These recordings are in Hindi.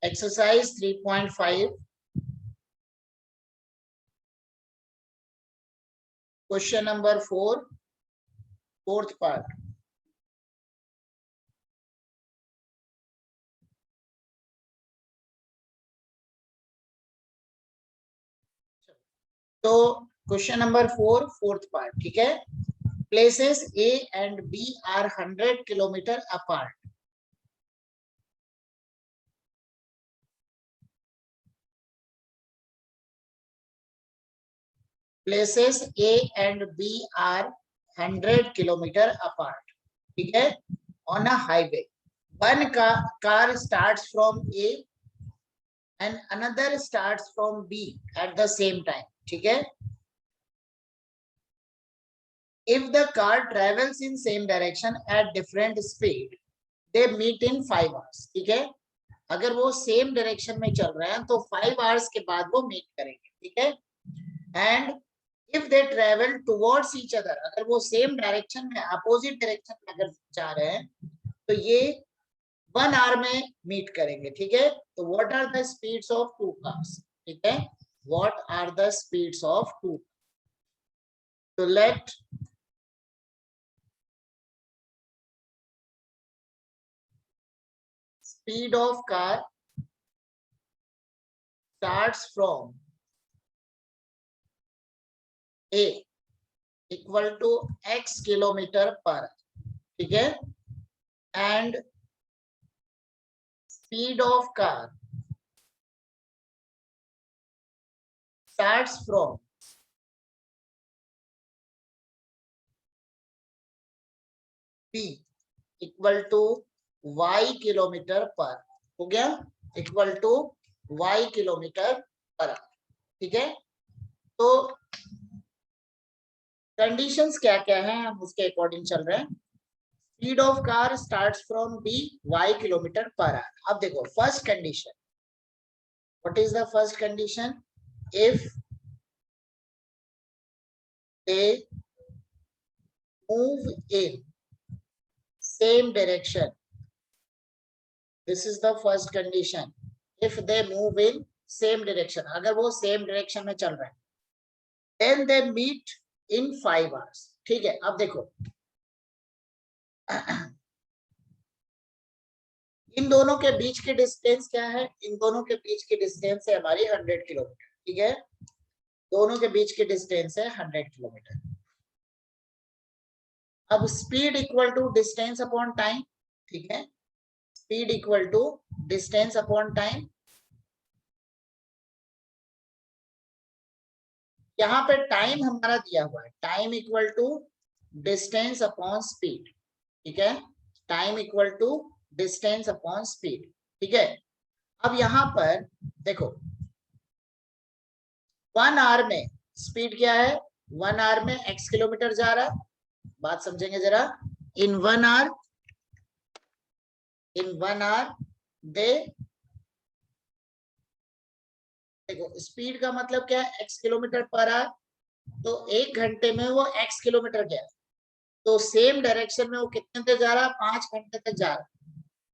Exercise 3.5 question number 4 fourth part. तो क्वेश्चन नंबर 4 फोर्थ पार्ट, ठीक है। Places A and B are 100 kilometre apart. Places A and B are 100 kilometre apart, ठीक है। On a highway, one car starts from A and another starts from B at the same time, ठीक है। If the car travels in same direction at different speed, they meet in 5 hours, ठीक है। अगर वो सेम डायरेक्शन में चल रहे हैं तो 5 आवर्स के बाद वो मीट करेंगे, ठीक है। And if they travel towards each other, अगर वो सेम डायरेक्शन में अपोजिट डायरेक्शन में अगर जा रहे हैं तो ये 1 आवर में मीट करेंगे, ठीक है। तो what are the speeds of two cars, ठीक है। What are the speeds of two, तो let speed of car starts from A equal to x kilometre per, ठीक है। And speed of car starts from P equal to y kilometre per, हो गया। Equal to y kilometre per, ठीक है। तो कंडीशंस क्या क्या हैं, हम उसके अकॉर्डिंग चल रहे हैं। Speed of car starts from b y kilometre per hour. अब देखो first condition, what is the first condition? If they move in same direction, this is the first condition. If they move in same direction, अगर वो सेम डायरेक्शन में चल रहे हैं, then they meet in 5 hours, ठीक है। अब देखो इन दोनों के बीच की डिस्टेंस क्या है? इन दोनों के बीच की डिस्टेंस है हमारी 100 किलोमीटर, ठीक है। दोनों के बीच की डिस्टेंस है 100 किलोमीटर। अब speed equal to distance upon time, ठीक है। Speed equal to distance upon time. यहाँ पे टाइम हमारा दिया हुआ है, time equal to distance upon speed, ठीक है। Time equal to distance upon speed, ठीक है। अब यहाँ पर देखो 1 आवर में स्पीड क्या है? 1 आवर में x किलोमीटर जा रहा है, बात समझेंगे जरा। इन 1 आवर, इन 1 आवर दे, देखो स्पीड का मतलब क्या है? x किलोमीटर पर आवर, तो 1 घंटे में वो x किलोमीटर गया, तो सेम डायरेक्शन में वो कितने तक जा रहा है? 5 घंटे तक जा रहा है।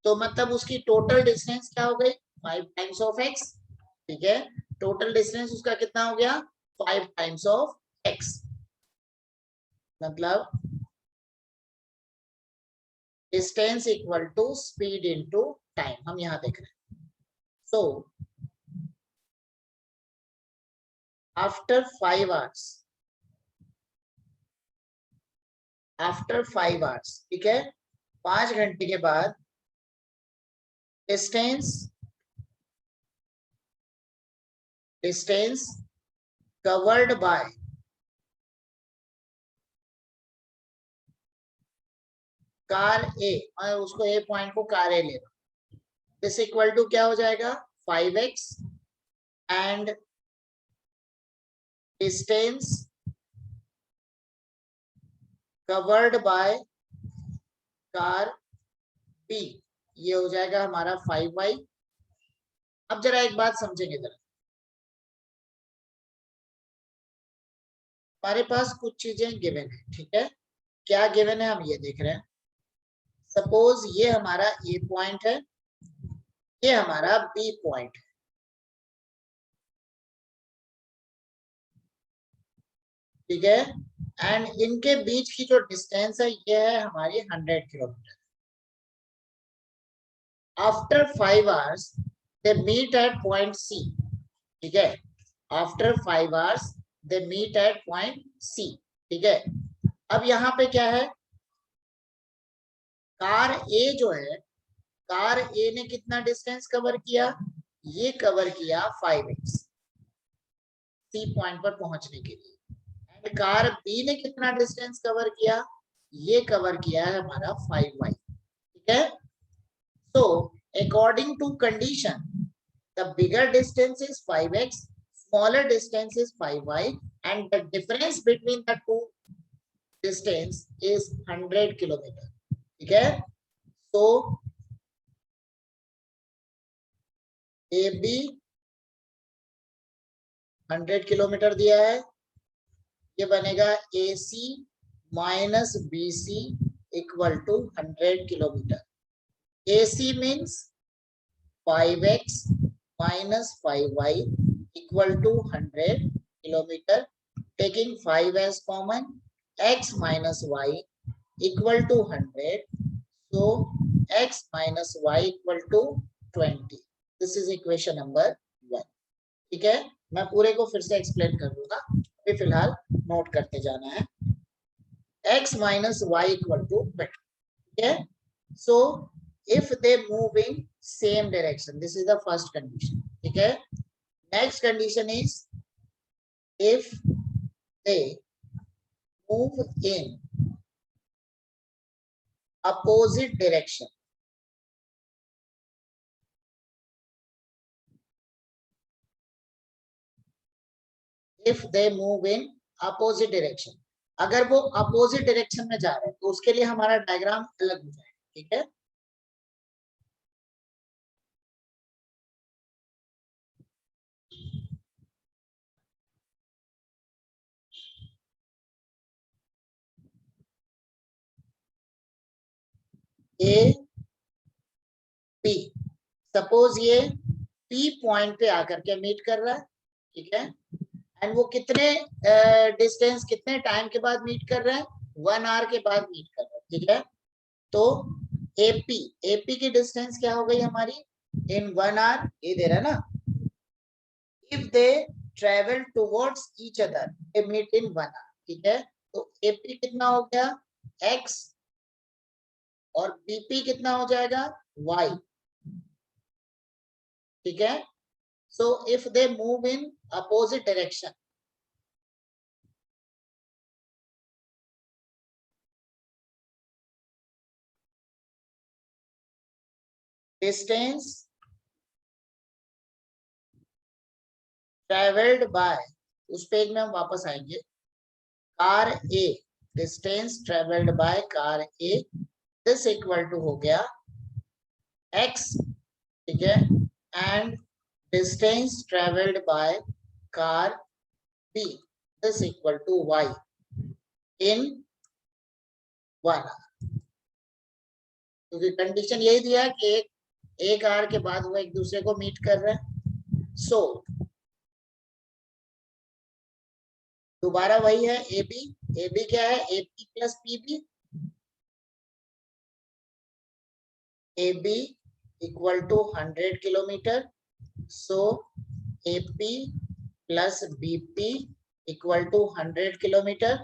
तो मतलब उसकी टोटल डिस्टेंस क्या हो गई? 5 टाइम्स ऑफ x, ठीक है। टोटल डिस्टेंस उसका कितना हो गया? 5 टाइम्स ऑफ x। मतलब distance equal to speed into time, हम यहां देख रहे हैं। So after 5 hours, after 5 hours, ठीक है, 5 घंटे के बाद distance, distance covered by car A, मैं उसको ए पॉइंट को कार ए ले रहा हूं, दिस इक्वल टू क्या हो जाएगा? 5x and distance covered by car B, ये हो जाएगा हमारा 5y। अब जरा एक बात समझेंगे जरा, हमारे पास कुछ चीजें गिवन है, ठीक है। क्या गिवन है हम ये देख रहे हैं। सपोज ये हमारा ए पॉइंट है, ये हमारा बी पॉइंट है, ठीक है। एंड इनके बीच की जो डिस्टेंस है ये है हमारी 100 kilometre. After 5 hours they meet at point C, ठीक है। After 5 hours they meet at point C, ठीक है। अब यहाँ पे क्या है, कार ए जो है, कार ए ने कितना डिस्टेंस कवर किया, ये कवर किया 5x सी पॉइंट पर पहुंचने के लिए। एंड कार बी ने कितना डिस्टेंस कवर किया, ये कवर किया है हमारा 5y, ठीक है। So according to condition, the bigger distance is 5x, smaller distance is 5y, and the difference between the two distance is 100 kilometer, ठीक है। So AB 100 किलोमीटर दिया है, ये बनेगा AC minus BC equal to 100 kilometre. AC means 5x minus 5y equal to 100 kilometer. Taking 5 as common, x minus y equal to 100. So x minus y equal to 20. This is equation number 1. ठीक है, मैं पूरे को फिर से एक्सप्लेन कर दूंगा, अभी फिलहाल नोट करते जाना है। x minus y equal to 20. ठीक है, so if they move in same direction, this is the first condition, ठीक है। Next condition is if they move in opposite direction, if they move in opposite direction, अगर वो अपोजिट डायरेक्शन में जा रहे हैं तो उसके लिए हमारा डायग्राम अलग हो जाएगा, ठीक है। ए पी, सपोज ये पी पॉइंट पे आकर के मीट कर रहा है, ठीक है। एंड वो कितने डिस्टेंस कितने टाइम के बाद मीट कर रहा है, 1 hour के बाद मीट कर रहा है, ठीक है। तो एपी की डिस्टेंस क्या हो गई हमारी इन 1 hour, ये दे रहा है ना। If they travel towards each other they meet in 1 hour, ठीक है। तो एपी कितना हो गया x और बीपी कितना हो जाएगा y, ठीक है। So if they move in opposite direction, distance travelled by, उस पेज में हम वापस आएंगे, car A, distance travelled by car A, this equal to हो गया x, ठीक है। And distance travelled by car B, this equal to y in 1 hour, क्योंकि कंडीशन यही दिया है कि एक आवर के बाद वो एक दूसरे को मीट कर रहे हैं। सो दोबारा वही है, AB क्या है, AP plus PB, AB equal to 100 kilometre. So AP plus BP equal to 100 kilometre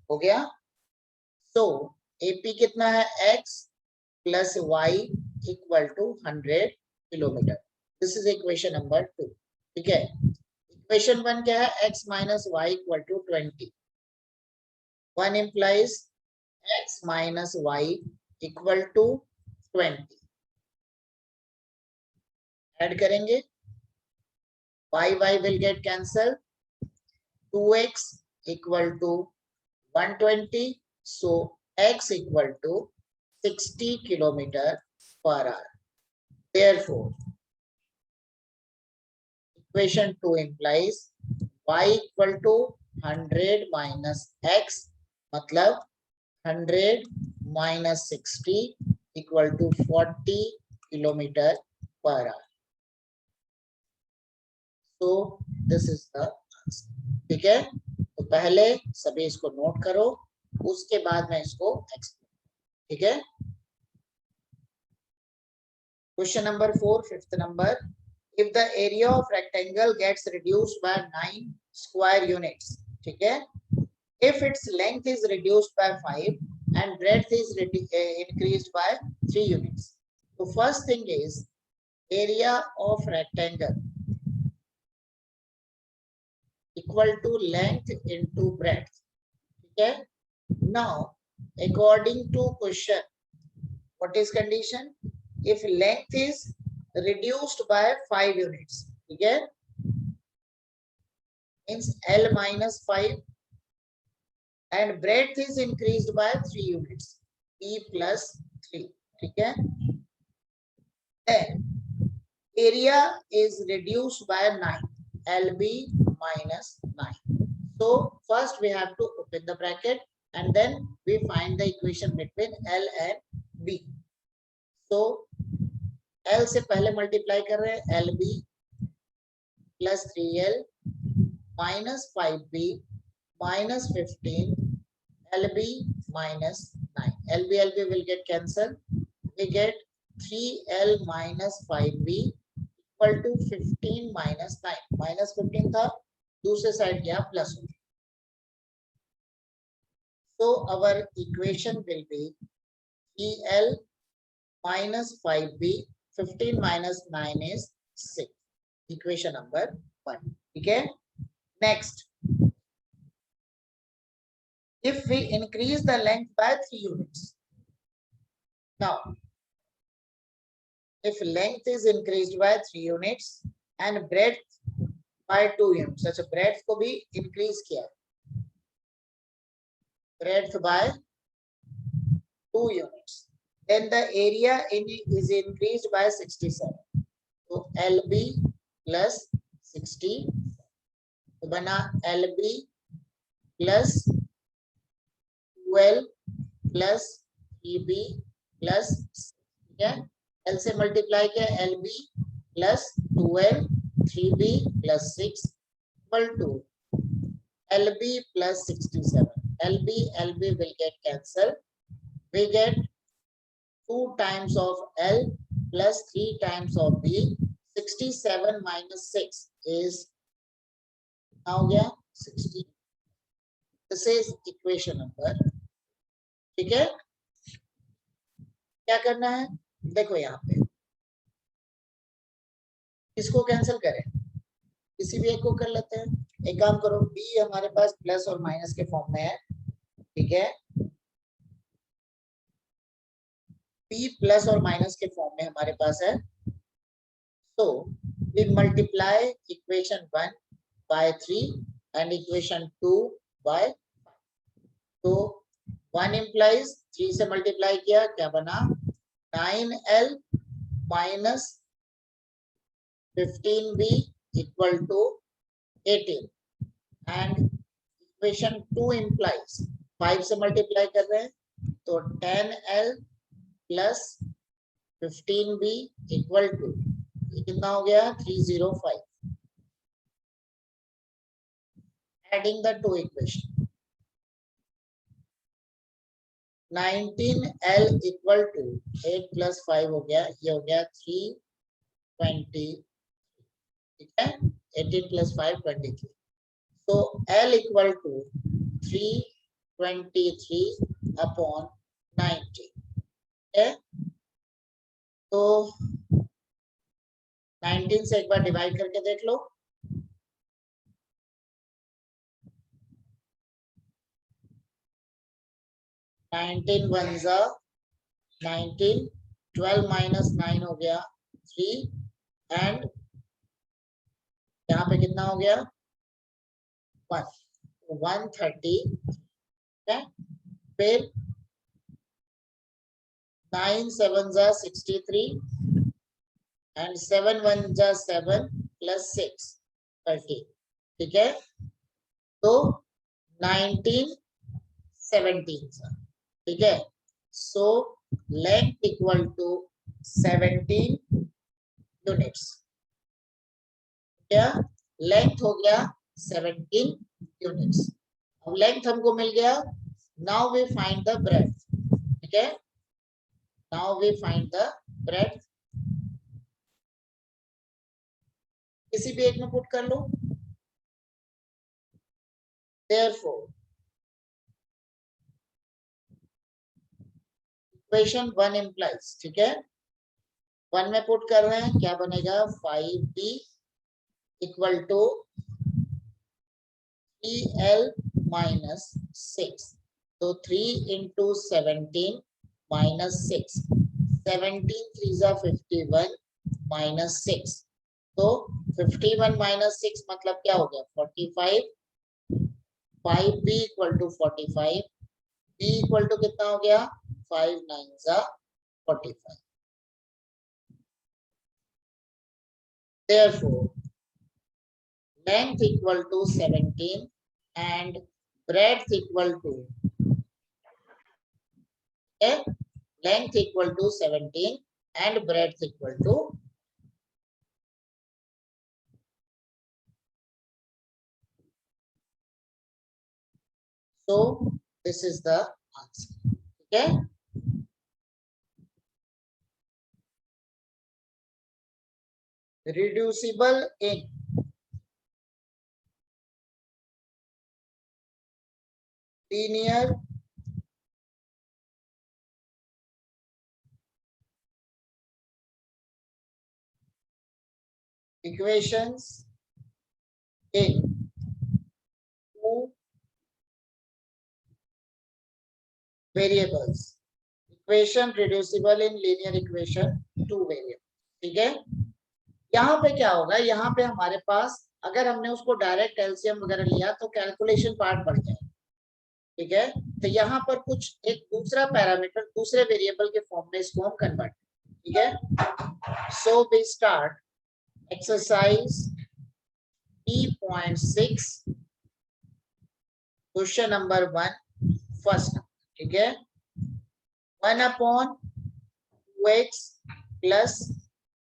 हो गया। सो AP कितना है x plus y equal to 100 kilometre. This is equation number 2, ठीक है। इक्वेशन 1 क्या है, x minus y equal to 20, 1 implies x minus y equal to 20, add करेंगे y will get cancelled, 2x equal to 120, so x equal to 60 kilometer per hour. Therefore equation 2 implies y equal to 100 minus x, मतलब 100 minus 60 equal to 40 kilometer per hour. तो दिस इज द आंसर। ठीक है, तो पहले सभी इसको नोट करो, उसके बाद मैं इसको एक्सप्लेन। ठीक है, question number 4, fifth number, if the area of rectangle gets reduced by 9 square units, ठीक है, if its length is reduced by 5 and breadth is increased by 3 units. So first thing is area of rectangle equal to length into breadth. Okay, now according to question, what is condition? If length is reduced by 5 units, okay, means L minus 5, and breadth is increased by 3 units, E plus 3. Okay, then area is reduced by 9, LB minus 9. So first we have to open the bracket and then we find the equation between L and B. So L से पहले मल्टीप्लाई कर रहे हैं, LB plus 3L minus 5B minus 15, LB minus 9. LB will get cancelled. We get 3L minus 5B equal to 15 minus 9. Minus 15 था, दूसरे साइड गया प्लस हो. So our equation will be 3L minus 5B, 15 minus 9 is 6. Equation number 1. Okay. Next, if we increase the length by 3 units. Now, if length is increased by 3 units and breadth by 2 units, such a breadth को भी increase किया, breadth by 2 units, then the area is increased by 67. So LB plus 60, तो बना LB plus 12 plus EB plus, ठीक है, L से मल्टीप्लाई किया, LB plus 12 3B plus 6 equal to LB plus 67. LB will get cancelled. We get 2 times of L plus 3 times of B. 67 minus 6 is now गया 60. This is equation number. ठीक है, क्या करना है, देखो यहाँ पे इसको कैंसिल करें, किसी भी एक को कर लेते हैं. एक काम करो, B हमारे पास प्लस और माइनस के फॉर्म में है. ठीक है, P प्लस और माइनस के फॉर्म में हमारे पास है. So we multiply equation 1 by 3 and equation 2 by 5. तो 1 implies 3 से मल्टीप्लाई किया, क्या बना 9L minus 15B equal to 18, and equation 2 implies 5 से मल्टीप्लाई कर रहे हैं, तो 10L plus 15B equal to कितना हो गया 305. Adding the two equation, 19L equal to 8 plus 5 हो गया, ये हो गया 320. ठीक है, 18 plus 5 23. So L equal to 323 upon 90. है, तो 19 से एक बार डिवाइड करके देख लो. 19 1 जा 19, 12 minus 9 हो गया 3, एंड यहाँ पे कितना हो गया 1, 130. फिर 9 7 जा 63 and 7 1 जा 7 plus 6 30. ठीक है, तो 19 17. ठीक है, so length equal to 17 units. क्या लेंथ हो गया 17 यूनिट्स। अब लेंथ हमको मिल गया। Now we find the breadth. ठीक है, now we find the breadth. किसी भी एक में पुट कर लो। Therefore, इक्वेशन 1 implies, ठीक है, 1 में पुट कर रहे हैं, क्या बनेगा 5b equal to 3l minus 6। तो 3 इंटू 17 माइनस 6, 17 3 जा 51 माइनस 6। तो 51 माइनस 6 मतलब क्या हो गया 45। 5b equal to 45, b equal to कितना हो गया 5 9 जा 45। Therefore, length equal to 17 and breadth equal to, length equal to 17 and breadth equal to, so this is the answer. Okay, reducible in linear equations in two variables. Equation reducible in linear equation two variables. ठीक है, यहाँ पे क्या होगा, यहाँ पे हमारे पास अगर हमने उसको डायरेक्ट एलसीएम वगैरह लिया तो कैलकुलेशन पार्ट बढ़ जाए। ठीक है, तो यहाँ पर कुछ एक दूसरा पैरामीटर दूसरे वेरिएबल के फॉर्म में इसको हम कन्वर्ट। ठीक है, so we start exercise 3.6 question number 1 first. ठीक है, 1/2x plus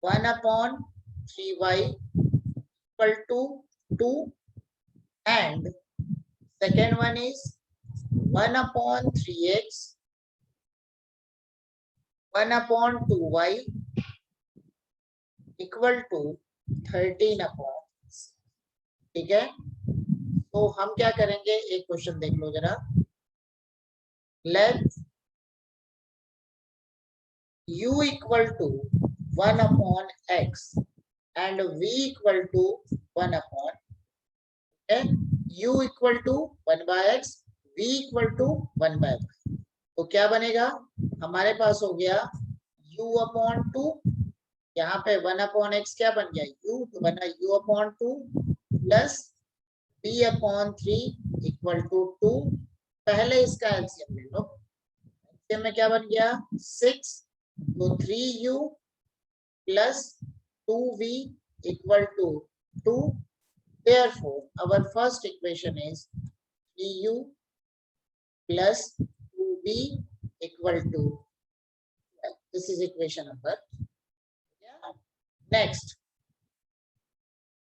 1/3y equal to 2 and second one is 1/3x 1/2y equal to 13/6। ठीक है, तो हम क्या करेंगे, एक क्वेश्चन देख लो जरा। Let u equal to 1/x and v equal to 1/, u equal to 1/x, v equal to 1/y। तो क्या बनेगा, हमारे पास हो गया u/2, यहाँ पे 1/x क्या बन गया u, तो बना u/2 plus b/3 equal to 2। पहले इसका एलसीएम ले लो, एलसीएम में क्या बन गया 6, तो 3u plus 2v equal to 2। Therefore, our first equation is 3u plus 2v equal to, this is equation number। Next,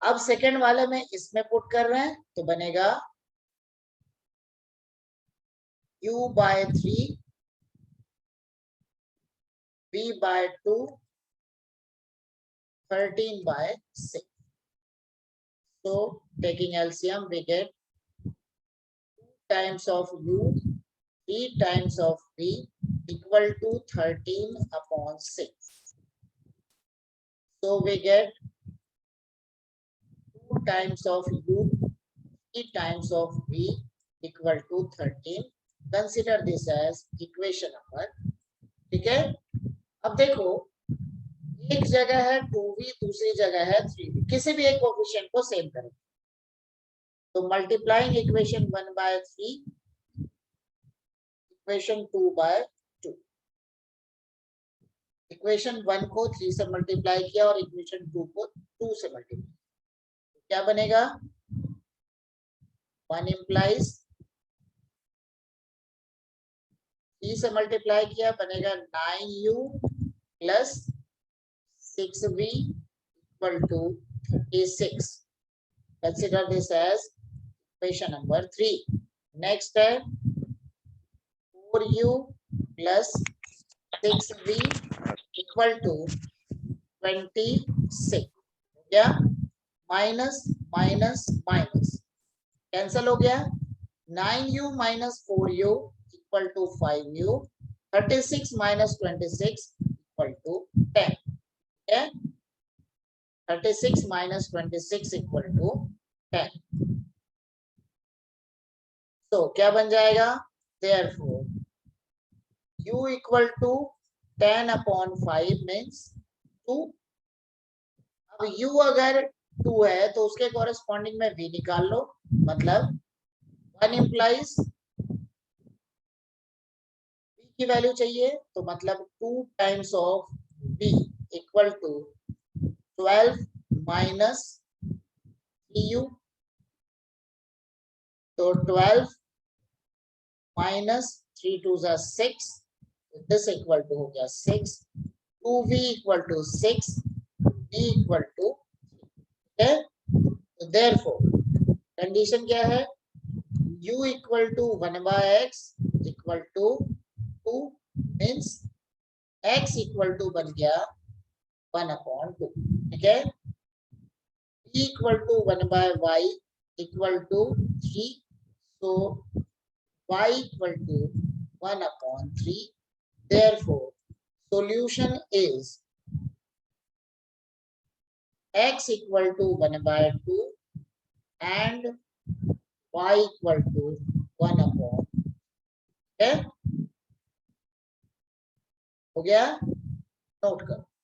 अब सेकेंड वाले में इसमें पुट कर रहे हैं तो बनेगा u/3 v/2 13/6। so taking LCM we get 2 times of u 3 times of v equal to 13/6। so we get 2 times of u 3 times of v equal to 13। consider this as equation number। ठीक है, अब देखो एक जगह है 2v दूसरी जगह है 3v, किसी भी एक कोएफिशिएंट को सेम करें तो मल्टीप्लाइंग इक्वेशन 1/3 इक्वेशन 2/2। इक्वेशन 1 को 3 से मल्टीप्लाई किया और इक्वेशन 2 को 2 से मल्टीप्लाई, क्या बनेगा 1 implies 3 से मल्टीप्लाई किया बनेगा 9u plus 6v equal to 36. Consider this as equation number 3. Next है 4u plus 6v equal to 26. क्या माइनस माइनस माइनस कैंसल हो गया. 9u minus 4u equal to 5u. 36 minus 26 equal to 10. Okay? 36 minus 26 equal to 10. So क्या बन जाएगा. Therefore u equal to 10 upon 5 means 2. अब u अगर 2 है तो उसके कॉरेस्पॉन्डिंग में v निकाल लो. मतलब 1 implies v की वैल्यू चाहिए तो मतलब 2 times of v equal to 12 minus 3u. तो 12 माइनस 3 2 जा 6. दिस इक्वल टू हो गया 6. 2v equal to 6, v equal to. Therefore condition क्या है. u equal to 1 by x equal to 2 means x equal to बन गया 1 upon 2. ठीक है. b equal to 1 by y equal to 3. so y equal to 1 upon 3. Therefore solution is x equal to 1 by 2 and y equal to 1 upon. Okay? हो गया. नोट करो.